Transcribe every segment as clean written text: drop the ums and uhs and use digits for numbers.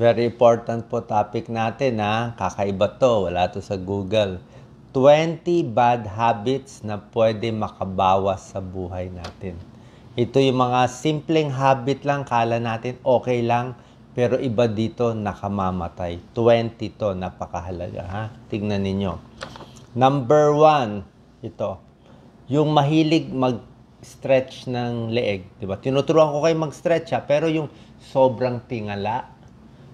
Very important po topic natin ha. Kakaiba to. Wala to sa Google. 20 bad habits na pwede makabawas sa buhay natin. Ito yung mga simpleng habit lang. Kala natin okay lang. Pero iba dito nakamamatay. 20 to. Napakahalaga ha. Tingnan ninyo. Number 1. Ito. Yung mahilig mag-stretch ng leeg. Diba? Tinuturuan ko kayo mag-stretch ha. Pero yung sobrang tingala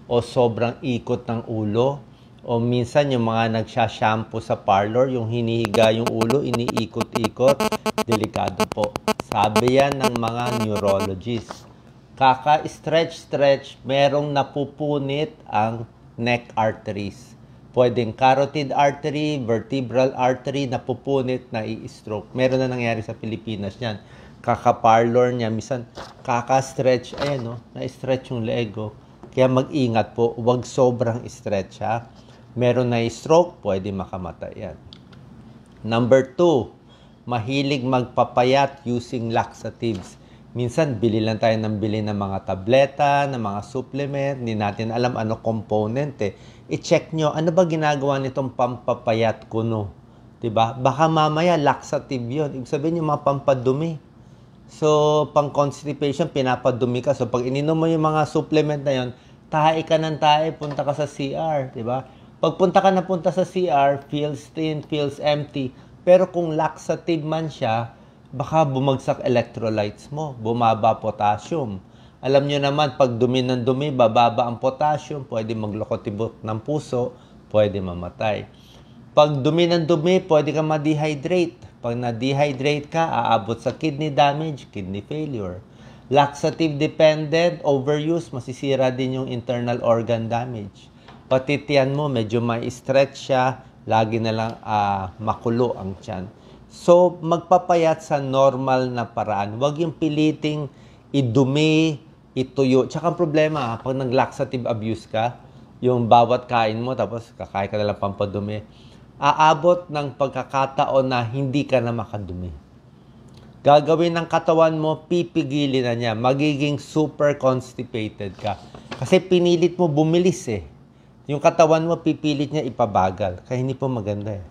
o sobrang ikot ng ulo, o minsan yung mga nagsha-shampoo sa parlor, yung hinihiga yung ulo, iniikot-ikot, delikado po. Sabi yan ng mga neurologists. Kaka-stretch, merong napupunit ang neck arteries. Pwedeng carotid artery, vertebral artery, napupunit, na i-stroke. Meron na nangyari sa Pilipinas yan. Kaka-parlor niya, minsan kaka-stretch, ayan no, na-stretch yung leeg. Kaya mag-ingat po, huwag sobrang stretch ha. Meron na stroke, pwede makamatay yan. Number 2, mahilig magpapayat using laxatives. Minsan, bili lang tayo ng bili ng mga tableta, ng mga supplement, hindi natin alam ano component eh. I-check nyo, ano ba ginagawa nitong pampapayat kuno? Diba? Baka mamaya laxative yun. Ibig sabihin yung mga pampadumi. So, pang constipation, pinapadumi ka. So, pag ininom mo yung mga supplement na yun, tae ka ng tae, punta ka sa CR, di ba? Pagpunta ka na punta sa CR, feels thin, feels empty. Pero kung laxative man siya, baka bumagsak electrolytes mo, bumaba potassium. Alam nyo naman, pag dumi ng dumi, bababa ang potassium, pwede maglokotibok ng puso, pwede mamatay. Pag dumi ng dumi, pwede ka ma-dehydrate. Pag na-dehydrate ka, aabot sa kidney damage, kidney failure. Laxative dependent, overuse, masisira din yung internal organ damage. Pati tiyan mo, medyo may stretch siya, lagi na lang makulo ang tiyan. So, magpapayat sa normal na paraan. Huwag yung piliting idumi, ituyo. Tsaka ang problema, pag nag-laxative abuse ka, yung bawat kain mo, tapos kakain ka na lang pampadumi, aabot ng pagkakataon na hindi ka na makadumi. Gagawin ng katawan mo, pipigilin na niya. Magiging super constipated ka. Kasi pinilit mo bumilis eh. Yung katawan mo, pipilit niya ipabagal. Kaya hindi po maganda eh.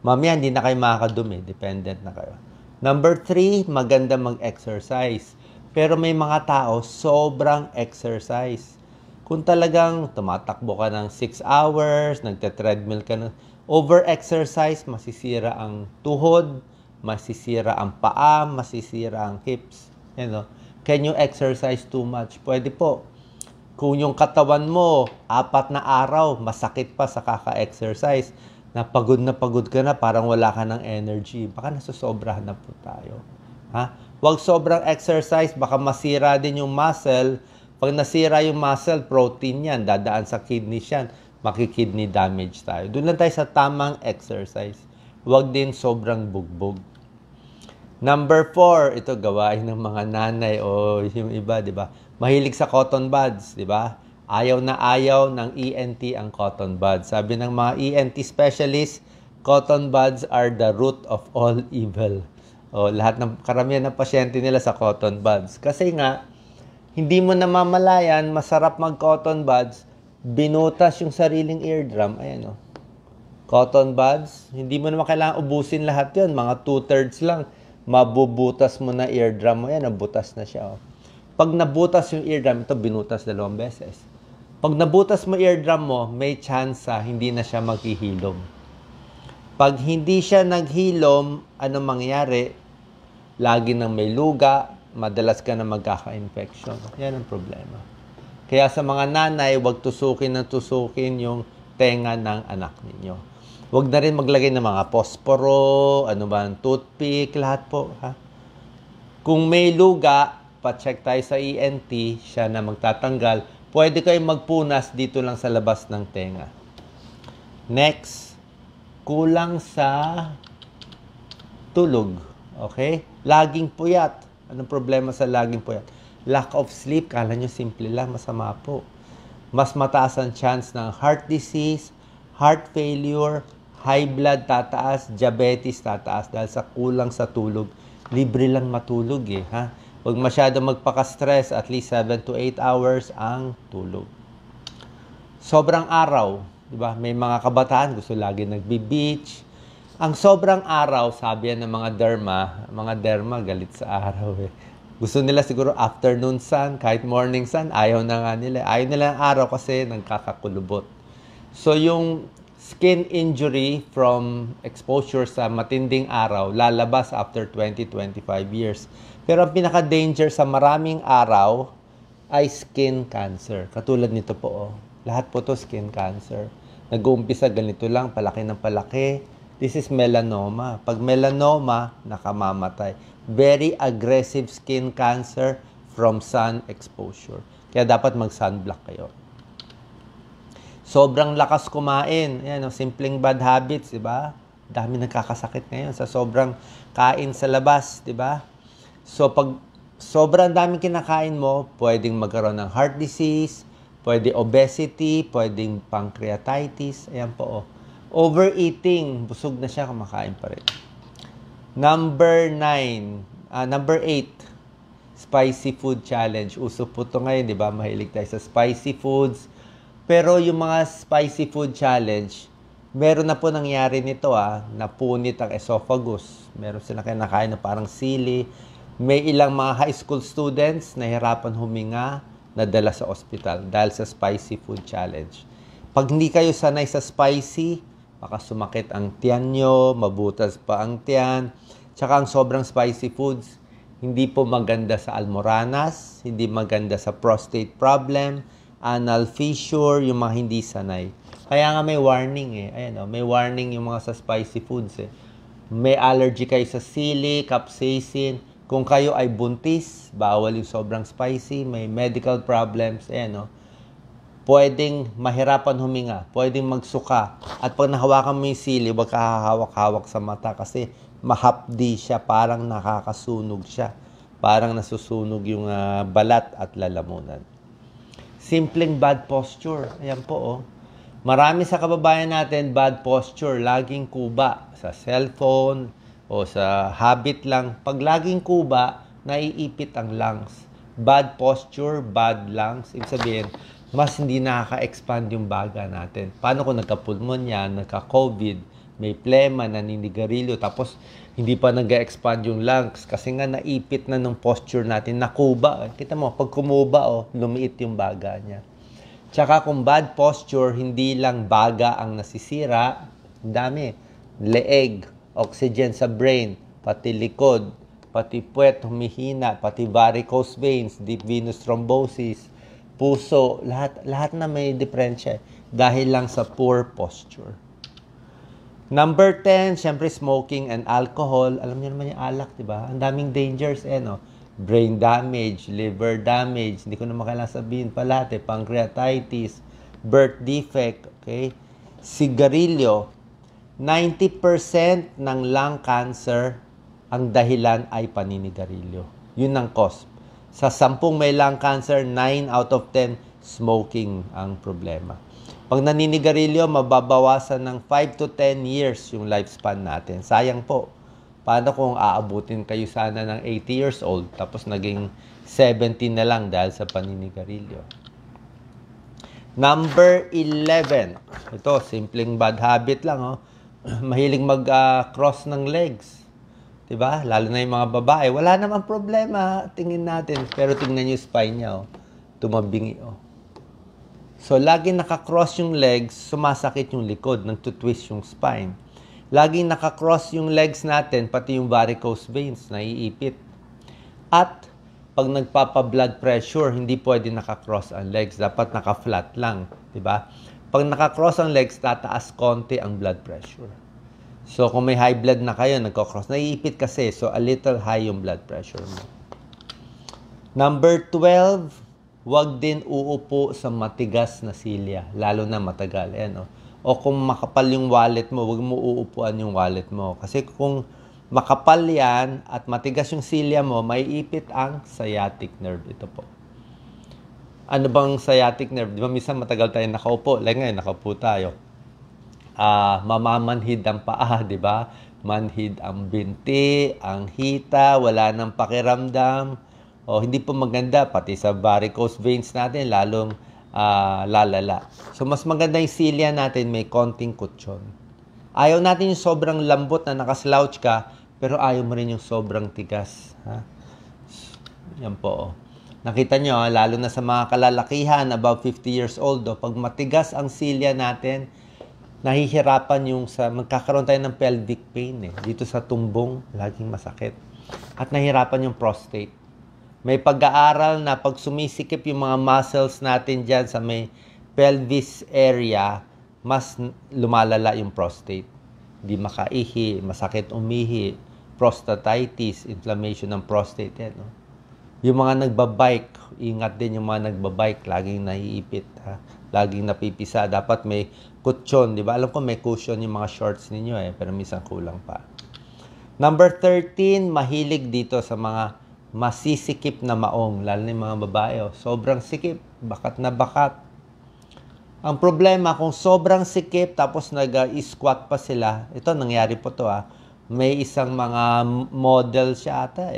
Mamaya, hindi na kayo makakadumi. Dependent na kayo. Number 3, maganda mag-exercise. Pero may mga tao, sobrang exercise. Kung talagang tumatakbo ka ng 6 hours, nagte-treadmill ka ng over-exercise, masisira ang tuhod, masisira ang paa, masisira ang hips. You know? Can you exercise too much? Pwede po. Kung yung katawan mo, 4 na araw, masakit pa sa kaka-exercise, na pagod ka na, parang wala ka ng energy. Baka nasusobrahan na po tayo. Ha? Huwag sobrang exercise, baka masira din yung muscle. Pag nasira yung muscle, protein yan, dadaan sa kidney yan, makikidney damage tayo. Doon lang tayo sa tamang exercise. Huwag din sobrang bugbog. Number 4, ito gawain ng mga nanay o yung iba, di ba? Mahilig sa cotton buds, di ba? Ayaw na ayaw ng ENT ang cotton buds. Sabi ng mga ENT specialists, cotton buds are the root of all evil. O, lahat ng karamihan ng pasyente nila sa cotton buds. Kasi nga, hindi mo namamalayan, masarap mag-cotton buds, binutas yung sariling eardrum. Ayan o. Cotton buds, hindi mo naman kailangan ubusin lahat yun. Mga 2/3 lang. Mabubutas mo na eardrum mo. Yan, nabutas na siya. Oh. Pag nabutas yung eardrum, ito binutas 2 beses. Pag nabutas mo eardrum mo, may chance hindi na siya maghihilom. Pag hindi siya naghilom, ano mangyayari? Lagi nang may luga, madalas ka na magkaka-infection. Yan ang problema. Kaya sa mga nanay, huwag tusukin yung tenga ng anak ninyo. Huwag na rin maglagay ng mga posporo, toothpick, lahat po. Ha? Kung may luga, pa-check tayo sa ENT, siya na magtatanggal. Pwede kayong magpunas dito lang sa labas ng tenga. Next, kulang sa tulog. Okay? Laging puyat. Anong problema sa laging puyat? Lack of sleep. Kala nyo simple lang, masama po. Mas mataas ang chance ng heart disease, heart failure, high blood tataas, diabetes tataas dahil sa kulang sa tulog. Libre lang matulog eh. Ha? Huwag masyado magpaka-stress, at least 7 to 8 hours ang tulog. Sobrang araw, di ba? May mga kabataan gusto lagi nagbi-beach. Ang sobrang araw, sabi yan ng mga derma galit sa araw eh. Gusto nila siguro afternoon sun, kahit morning sun, ayaw na nga nila. Ayaw nila ang araw kasi nagkakakulubot. So yung skin injury from exposure sa matinding araw, lalabas after 20-25 years. Pero ang pinaka-danger sa maraming araw ay skin cancer. Katulad nito po, oh. Lahat po to skin cancer. Nag-uumpisa ganito lang, palaki ng palaki. This is melanoma. Pag melanoma, nakamamatay. Very aggressive skin cancer from sun exposure. Kaya dapat mag-sunblock kayo. Sobrang lakas kumain. Yan, simpleng bad habits, di ba? Dami nagkakasakit ngayon sa sobrang kain sa labas, di ba? So, pag sobrang daming kinakain mo, pwedeng magkaroon ng heart disease, pwede obesity, pwedeng pancreatitis. Ayan po, oh. Overeating, busog na siya, kumakain pa rin. Number 8, spicy food challenge. Uso po ito ngayon, di ba? Mahilig tayo sa spicy foods. Pero yung mga spicy food challenge, meron na po nangyari nito napunit ang esophagus. Meron sila kinakain na parang sili. May ilang mga high school students na hirapan huminga, nadala sa ospital dahil sa spicy food challenge. Pag hindi kayo sanay sa spicy, baka sumakit ang tiyan nyo, mabutas pa ang tiyan. Tsaka ang sobrang spicy foods, hindi po maganda sa almoranas, hindi maganda sa prostate problem, anal fissure, yung mga hindi sanay. Kaya nga may warning Ayan, may warning yung mga sa spicy foods May allergy kayo sa sili, capsaicin. Kung kayo ay buntis, bawal yung sobrang spicy, may medical problems, pwedeng mahirapan huminga, pwedeng magsuka. At pag nahawakan mo yung sili, huwag ka hahawak-hawak sa mata kasi mahapdi siya, parang nakakasunog siya. Parang nasusunog yung balat at lalamunan. Simpleng bad posture. Ayan po, oh. Marami sa kababayan natin, bad posture. Laging kuba sa cellphone o sa habit lang. Pag laging kuba, naiipit ang lungs. Bad posture, bad lungs. Ibig sabihin, mas hindi nakaka-expand yung baga natin. Paano kung nagka-pulmonya, nagka-COVID, may plema, naninigarilyo, tapos hindi pa nag-expand yung lungs kasi nga naipit na ng posture natin, nakuba. Kita mo, pag kumuba, lumiit yung baga niya. Tsaka kung bad posture, hindi lang baga ang nasisira, dami. Leeg, oxygen sa brain, pati likod, pati puwet, humihina, pati varicose veins, deep venous thrombosis, puso, lahat na may diferensya dahil lang sa poor posture. Number 10, syempre smoking and alcohol. Alam niyo naman yung alak, di ba? Ang daming dangers, brain damage, liver damage, hindi ko naman kailangan sabihin pa lahat, pancreatitis, birth defect, okay? Sigarilyo, 90% ng lung cancer, ang dahilan ay paninigarilyo. Yun ang cause. Sa 10 may lung cancer, 9 out of 10 smoking ang problema. Pag naninigarilyo, mababawasan ng 5 to 10 years yung lifespan natin. Sayang po. Paano kung aabutin kayo sana ng 80 years old, tapos naging 70 na lang dahil sa paninigarilyo. Number 11. Ito, simpleng bad habit lang. Mahilig mag-cross ng legs. Diba? Lalo na yung mga babae. Wala namang problema, tingin natin. Pero tingnan nyo yung spine niya. Tumabingi. So, lagi nakakross yung legs, sumasakit yung likod, nagtutwist yung spine. Laging nakakross yung legs natin, pati yung varicose veins, naiipit. At pag nagpapa-blood pressure, hindi pwede nakakross ang legs. Dapat naka-flat lang. Diba? Pag nakakross ang legs, tataas konti ang blood pressure. So, kung may high blood na kayo, nagkakross, naiipit kasi. So, a little high yung blood pressure mo. Number 12, huwag din uupo sa matigas na silya, lalo na matagal. O kung makapal yung wallet mo, huwag mo uupuan yung wallet mo. Kasi kung makapal yan at matigas yung silya mo, maiipit ang sciatic nerve. Ito po. Ano bang sciatic nerve? Di ba minsan matagal tayo nakaupo? Like ngayon, nakaupo tayo. Mamamanhid ang paa, di ba? Manhid ang binti, ang hita, wala nang pakiramdam. O hindi po maganda, pati sa varicose veins natin, lalong lalala. So, mas maganda yung silya natin may konting kutsyon. Ayaw natin yung sobrang lambot na nakaslouch ka, pero ayaw mo rin yung sobrang tigas. Ha? Yan po. Nakita nyo, lalo na sa mga kalalakihan, above 50 years old, pag matigas ang silya natin, nahihirapan yung magkakaroon tayo ng pelvic pain. Dito sa tumbong, laging masakit. At nahihirapan yung prostate. May pag-aaral na pag sumisikip yung mga muscles natin dyan sa may pelvis area, mas lumalala yung prostate. Hindi makaihi, masakit umihi, prostatitis, inflammation ng prostate. Yan, no? Yung mga nagbabike, ingat din yung mga nagbabike, laging naiipit, ha? Laging napipisa. Dapat may kutsyon, di ba? Alam ko may cushion yung mga shorts ninyo pero minsan kulang pa. Number 13, mahilig dito sa mga masisikip na maong, lalo na yung mga babae. Sobrang sikip, bakat na bakat. Ang problema, kung sobrang sikip tapos nag-squat pa sila, ito nangyari po to may isang mga model siya ata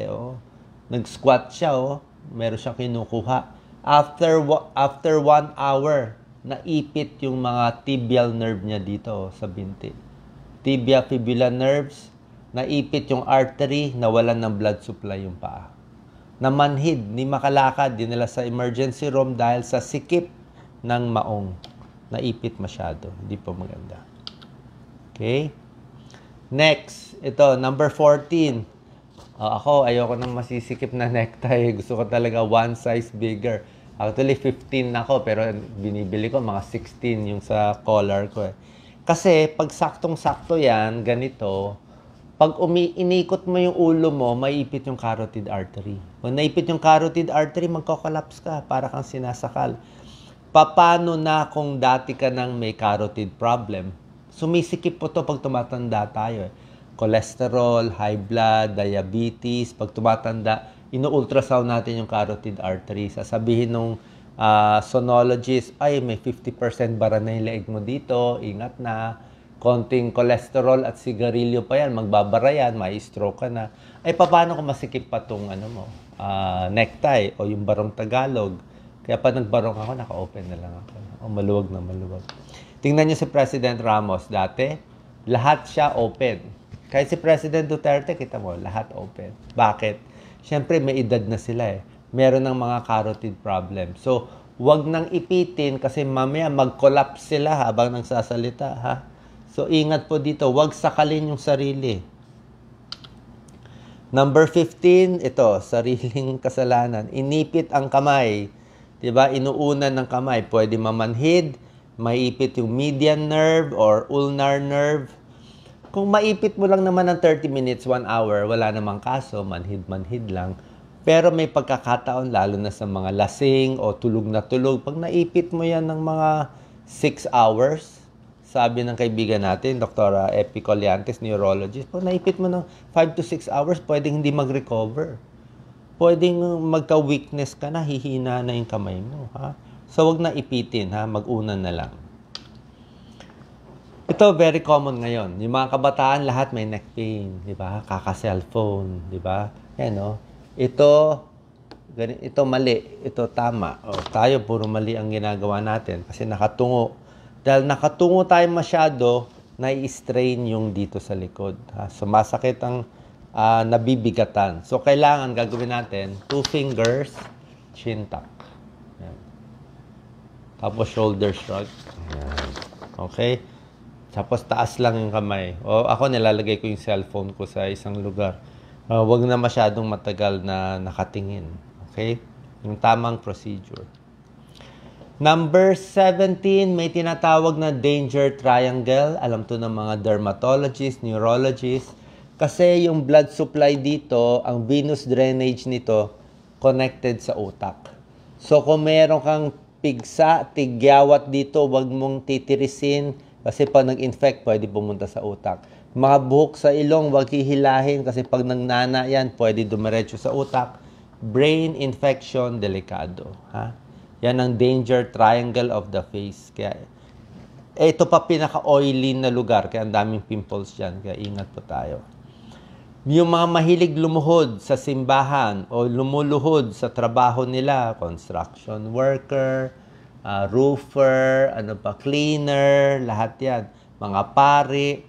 nag-squat siya meron siyang kinukuha. After 1 hour, naipit yung mga tibial nerve niya dito sa binti. Tibia fibula nerves, naipit yung artery, nawalan ng blood supply yung paa. Namanhid, ni makalakad, dinala sa emergency room dahil sa sikip ng maong. Naipit masyado, hindi po maganda. Okay? Next, ito, number 14. Ako, ayoko ng masisikip na necktie. Gusto ko talaga one size bigger. Actually, 15 ako, pero binibili ko mga 16 yung sa collar ko. Kasi, pag saktong-sakto yan, ganito, pag inikot mo yung ulo mo, maiipit yung carotid artery. Kung naipit yung carotid artery, magkakolaps ka, para kang sinasakal. Paano na kung dati ka nang may carotid problem? Sumisikip po to pag tumatanda tayo. Cholesterol, high blood, diabetes. Pag tumatanda, ino-ultrasound natin yung carotid artery. Sasabihin nung sonologist, ay may 50% bara na yung leeg mo dito, ingat na. Konting cholesterol at sigarilyo pa yan, magbabara yan, may stroke ka na. Ay, paano kung masikip pa itong necktie o yung barong Tagalog? Kaya pa nagbarong ako, naka-open na lang ako. Maluwag na maluwag. Tingnan niyo si President Ramos dati, lahat siya open. Kahit si President Duterte, kita mo, lahat open. Bakit? Siyempre, may edad na sila Meron ng mga carotid problem. So, wag nang ipitin kasi mamaya mag-collapse sila habang nagsasalita, ha? So, ingat po dito. Wag sakalin yung sarili. Number 15, ito, sariling kasalanan. Inipit ang kamay. Diba? Inuunan ng kamay. Pwede mamanhid, maipit yung median nerve or ulnar nerve. Kung maipit mo lang naman ng 30 minutes, 1 hour, wala namang kaso, manhid-manhid lang. Pero may pagkakataon, lalo na sa mga lasing o tulog na tulog, pag naipit mo yan ng mga 6 hours, sabi ng kaibigan natin, Dr. Epi Colliantes, neurologist, pag naipit mo ng 5 to 6 hours, pwedeng hindi mag-recover. Pwedeng magka-weakness ka na, hihina na yung kamay mo. Ha? So, wag na ipitin, ha? Mag-unan na lang. Ito, very common ngayon. Yung mga kabataan, lahat may neck pain, di ba? Kaka-cellphone, di ba? Yan, Ito mali, ito tama. Tayo, puro mali ang ginagawa natin kasi nakatungo. Dahil nakatungo tayo masyado, nai-strain yung dito sa likod. Sumasakit ang nabibigatan. So, kailangan gagawin natin, 2 fingers, chin tuck. Yan. Tapos, shoulder shrug. Yan. Okay? Tapos taas lang yung kamay. O ako nilalagay ko yung cellphone ko sa isang lugar. Huwag na masyadong matagal na nakatingin. Okay? Yung tamang procedure. Number 17, may tinatawag na danger triangle. Alam to ng mga dermatologists, neurologists. Kasi yung blood supply dito, ang venous drainage nito, connected sa utak. So kung meron kang pigsa, tigyawat dito, huwag mong titirisin. Kasi pag nag-infect, pwede pumunta sa utak. Mga buhok sa ilong, wag hihilahin kasi pag nangnana yan, pwede dumiretso sa utak. Brain infection, delikado. Ha? Yan ang danger triangle of the face. Kaya, ito pa pinaka-oily na lugar, kaya ang daming pimples dyan. Kaya ingat po tayo. Yung mga mahilig lumuhod sa simbahan o lumuluhod sa trabaho nila, construction worker, roofer, ano pa, cleaner, lahat yan. Mga pari,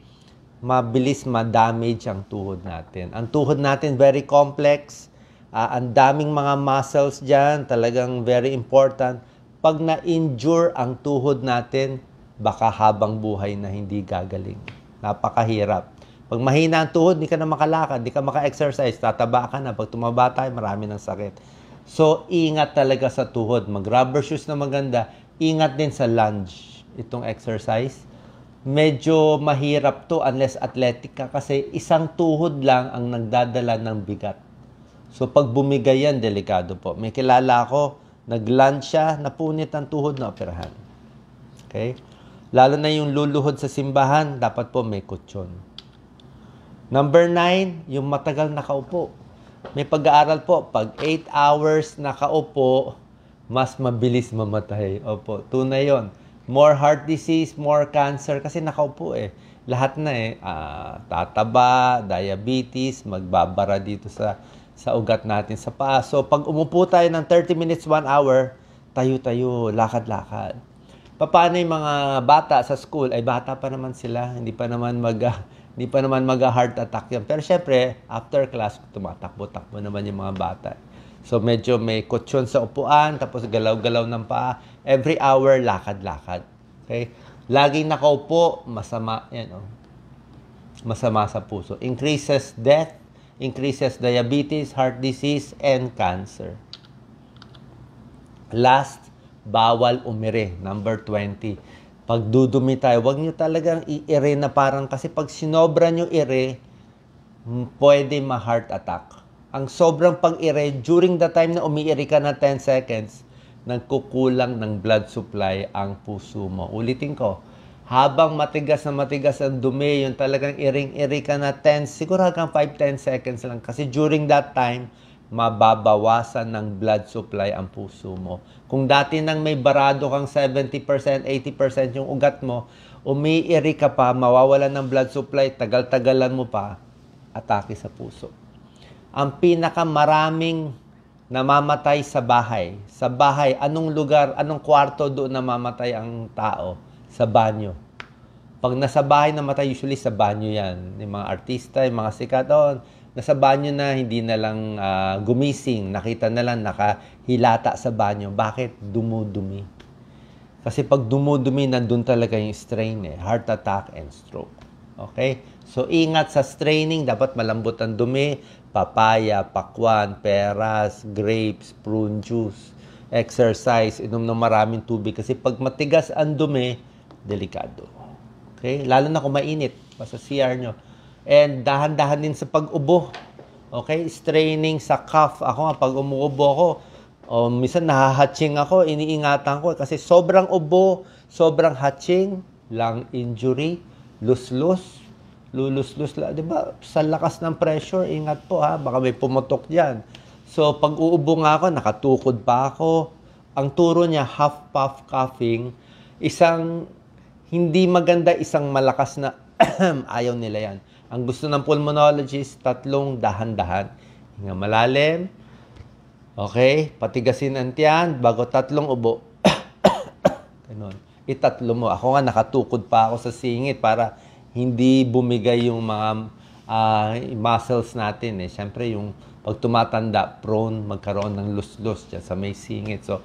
mabilis ma-damage ang tuhod natin. Ang tuhod natin, very complex. Ang daming mga muscles dyan, talagang very important. Pag na-injure ang tuhod natin, baka habang buhay na hindi gagaling. Napakahirap. Pag mahina ang tuhod, di ka na makalakad, di ka maka-exercise, tataba ka na. Pag tumaba tayo, marami ng sakit. So, ingat talaga sa tuhod. Mag-rubber shoes na maganda. Ingat din sa lunge. Itong exercise. Medyo mahirap to unless athletic ka kasi isang tuhod lang ang nagdadala ng bigat. So, pag bumigay yan, delikado po. May kilala ako, nag-lunge siya, napunit ang tuhod na operahan. Okay? Lalo na yung luluhod sa simbahan, dapat po may kutsyon. Number 9, yung matagal nakaupo. May pag-aaral po, pag 8 hours nakaupo, mas mabilis mamatay. Opo, tunay yon. More heart disease, more cancer, kasi nakaupo eh. Lahat na eh, tataba, diabetes, magbabara dito sa ugat natin sa paa. So, pag umupo tayo ng 30 minutes, 1 hour, tayo-tayo, lakad-lakad. Paano yung mga bata sa school? Ay, bata pa naman sila. Hindi pa naman mag-heart attack yan. Pero syempre, after class, tumatakbo-takbo naman yung mga bata. So, medyo may kutsyon sa upuan, tapos galaw-galaw ng paa. Every hour, lakad-lakad. Okay? Laging nakaupo, masama, yan, masama sa puso. Increases death, increases diabetes, heart disease, and cancer. Last, bawal umire. Number 20. Pag dudumi tayo, huwag nyo talagang i-ire na parang, kasi pag sinobra nyo ire, pwede ma-heart attack. Ang sobrang pag-ire, during the time na umiiri ka na 10 seconds, nagkukulang ng blood supply ang puso mo. Ulitin ko, habang matigas na matigas ang dumi, yung talagang iring-iri ka na 10, siguro hanggang 5-10 seconds lang. Kasi during that time, mababawasan ng blood supply ang puso mo. Kung dati nang may barado kang 70%, 80% yung ugat mo, umiiri ka pa, mawawalan ng blood supply, tagal-tagalan mo pa, atake sa puso. Ang pinakamaraming namamatay sa bahay. Sa bahay, anong lugar, anong kwarto doon namamatay ang tao? Sa banyo. Pag nasa bahay namatay, usually sa banyo yan. Yung mga artista, yung mga sikat, nasa banyo na, hindi na lang gumising. Nakita na lang, nakahilata sa banyo. Bakit? Dumudumi. Kasi pag dumudumi, nandun talaga yung strain eh. Heart attack and stroke. Okay? So, ingat sa straining. Dapat malambot ang dumi. Papaya, pakwan, peras, grapes, prune juice. Exercise, inom ng maraming tubig. Kasi pag matigas ang dumi, delikado. Okay? Lalo na kung mainit. Sa CR nyo. And dahan-dahan din sa pag-ubo. Okay? Straining sa cough. Ako nga, pag umuubo ako, minsan nahahatching ako, iniingatan ko. Kasi sobrang ubo, sobrang hatching, lung injury, lus-lus, lulus-lus. Diba? Sa lakas ng pressure, ingat po ha. Baka may pumutok dyan. So, pag uubo nga ako, nakatukod pa ako. Ang turo niya, half-puff coughing. Isang hindi maganda, isang malakas na ayaw nila yan. Ang gusto ng pulmonologist, 3 dahan-dahan. Hinga malalim. Okay? Patigasin ang tiyan bago 3 ubo. Ganun. I-3 mo. Ako nga, nakatukod pa ako sa singit para hindi bumigay yung mga muscles natin. Siyempre, yung pag tumatanda, prone magkaroon ng lus-lus dyan sa may singit. So,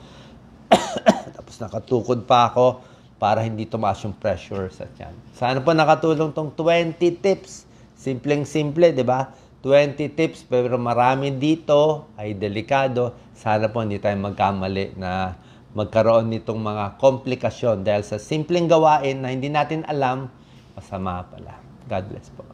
tapos nakatukod pa ako para hindi tumaas yung pressure sa tiyan. Sana po nakatulong tong 20 tips. Simpleng-simple, di ba? 20 tips, pero marami dito ay delikado. Sana po hindi tayo magkamali na magkaroon nitong mga komplikasyon dahil sa simpleng gawain na hindi natin alam, masama pala. God bless po.